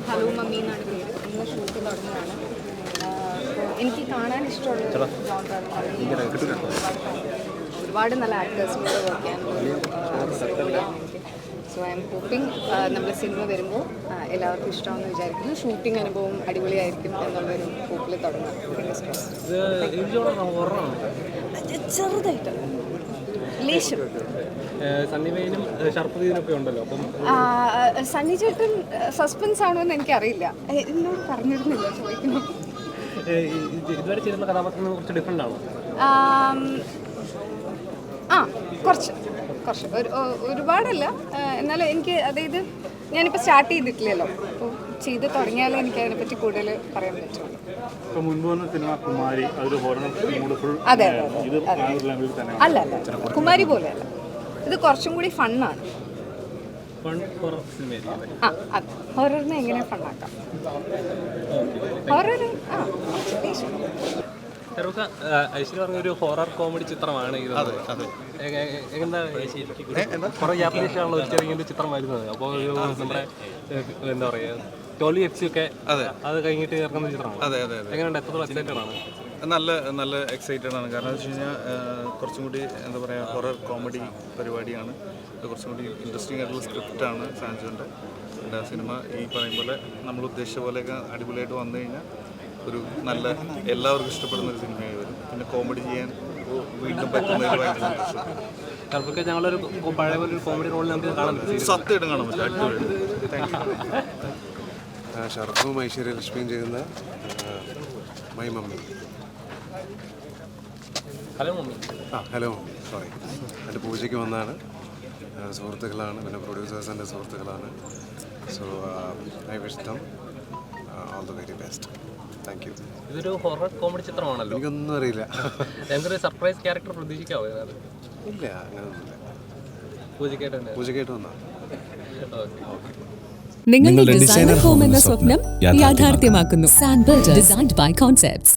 Hello mummy എന്നാണ് പേര്. ഇന്ന് ഷൂട്ട് തുടങ്ങുകയാണ്. എനിക്ക് കാണാൻ ഇഷ്ടമുള്ള ഒരുപാട് നല്ല ആക്ടേഴ്സിനോട് വർക്ക് ചെയ്യാനുള്ള. സോ ഐ എം ഹോപ്പിംഗ് നമ്മൾ സിനിമ വരുമ്പോൾ എല്ലാവർക്കും ഇഷ്ടമാണെന്ന് വിചാരിക്കുന്നു. ഷൂട്ടിംഗ് അനുഭവം അടിപൊളിയായിരിക്കും എന്നുള്ളൊരു ഹോപ്പിൽ തുടങ്ങാം. ചെറുതായിട്ട് ലേശം സണ്ണി ചേട്ടൻ സസ്പെൻസ് ആണോ എന്ന് എനിക്കറിയില്ല. എന്നോട് പറഞ്ഞിരുന്നില്ല, ചോദിക്കുന്നു. കുറച്ച് ഒരുപാടല്ല. എന്നാലും എനിക്ക് അതായത് ഞാനിപ്പോൾ സ്റ്റാർട്ട് ചെയ്തിട്ടില്ലല്ലോ, അപ്പോൾ ചെയ്ത് തുടങ്ങിയാലേ എനിക്ക് അതിനെപ്പറ്റി കൂടുതൽ പറയാൻ പറ്റുള്ളൂ. അതെ അല്ല കുമാരി പോലെയല്ല, ഇത് കുറച്ചും കൂടി ഫണ്ണാണ്. ഹൊററിനെ എങ്ങനെ ഫണ്ണാക്കാം? ഹൊറർ ഐശ്വര്യ പറഞ്ഞ ഒരു ഹൊറർ കോമഡി ചിത്രമാണ് ഇത്. കുറെ യാത്രയുള്ള ഒരു ചെറിയ ചിത്രം വരുന്നത്. അപ്പോൾ ഒരു നമ്മുടെ എന്താ പറയുക, ടോലി എക്സി ഒക്കെ അത് കഴിഞ്ഞിട്ട് ഇറങ്ങുന്ന ചിത്രമാണ്. എങ്ങനെയുണ്ട്? എത്രത്തോളം എക്സൈറ്റഡ് ആണ്? നല്ല എക്സൈറ്റഡ് ആണ്. കാരണം എന്ന് വെച്ച് കഴിഞ്ഞാൽ കുറച്ചും കൂടി എന്താ പറയുക, ഹൊറർ കോമഡി പരിപാടിയാണ്. കുറച്ചും കൂടി ഇൻട്രസ്റ്റിംഗ് ആയിട്ടുള്ള സ്ക്രിപ്റ്റാണ് സാൻജോൻ്റെ. എൻ്റെ സിനിമ ഈ പറയും പോലെ നമ്മൾ ഉദ്ദേശിച്ച പോലെയൊക്കെ അടിപൊളിയായിട്ട് വന്നു കഴിഞ്ഞാൽ ഒരു നല്ല എല്ലാവർക്കും ഇഷ്ടപ്പെടുന്ന ഒരു സിനിമയായി വരും. പിന്നെ കോമഡി ചെയ്യാൻ വീണ്ടും പറ്റുന്നതിൽ ഭയങ്കര സന്തോഷം. ഞങ്ങളൊരു പഴയ പോലെ ഒരു കോമഡി റോളിൽ നമുക്ക് കാണാൻ പറ്റും. സത്യമായിട്ടും കാണാൻ പറ്റും. അടിപൊളിയായിട്ട്. Thank you. ഷർഫും ഐശ്വര്യലക്ഷ്മിയും ചെയ്യുന്ന my mummy. Hello mummy. Hello mummy, sorry. എൻ്റെ പൂജയ്ക്ക് വന്നതാണ്. സുഹൃത്തുക്കളാണ്, പിന്നെ പ്രൊഡ്യൂസേഴ്സിൻ്റെ സുഹൃത്തുക്കളാണ്. So I wish them all the very best. Thank you. ഇതൊരു ഹൊറർ കോമഡി ചിത്രമാണല്ലോ. എനിക്കൊന്നും അറിയില്ല. എന്തൊരു സർപ്രൈസ് ക്യാരക്ടർ പ്രതീക്ഷിക്കാവോ? ഇല്ല, അങ്ങനെയൊന്നുമില്ല. പൂജയ്ക്കായിട്ട് വന്നാ. നിങ്ങളുടെ ഡിസൈനർ ഹോം എന്ന സ്വപ്നം യാഥാർത്ഥ്യമാക്കുന്നു. സാൻബിൾഡ് ഡിസൈൻഡ് ബൈ കോൺസെപ്റ്റ്സ്.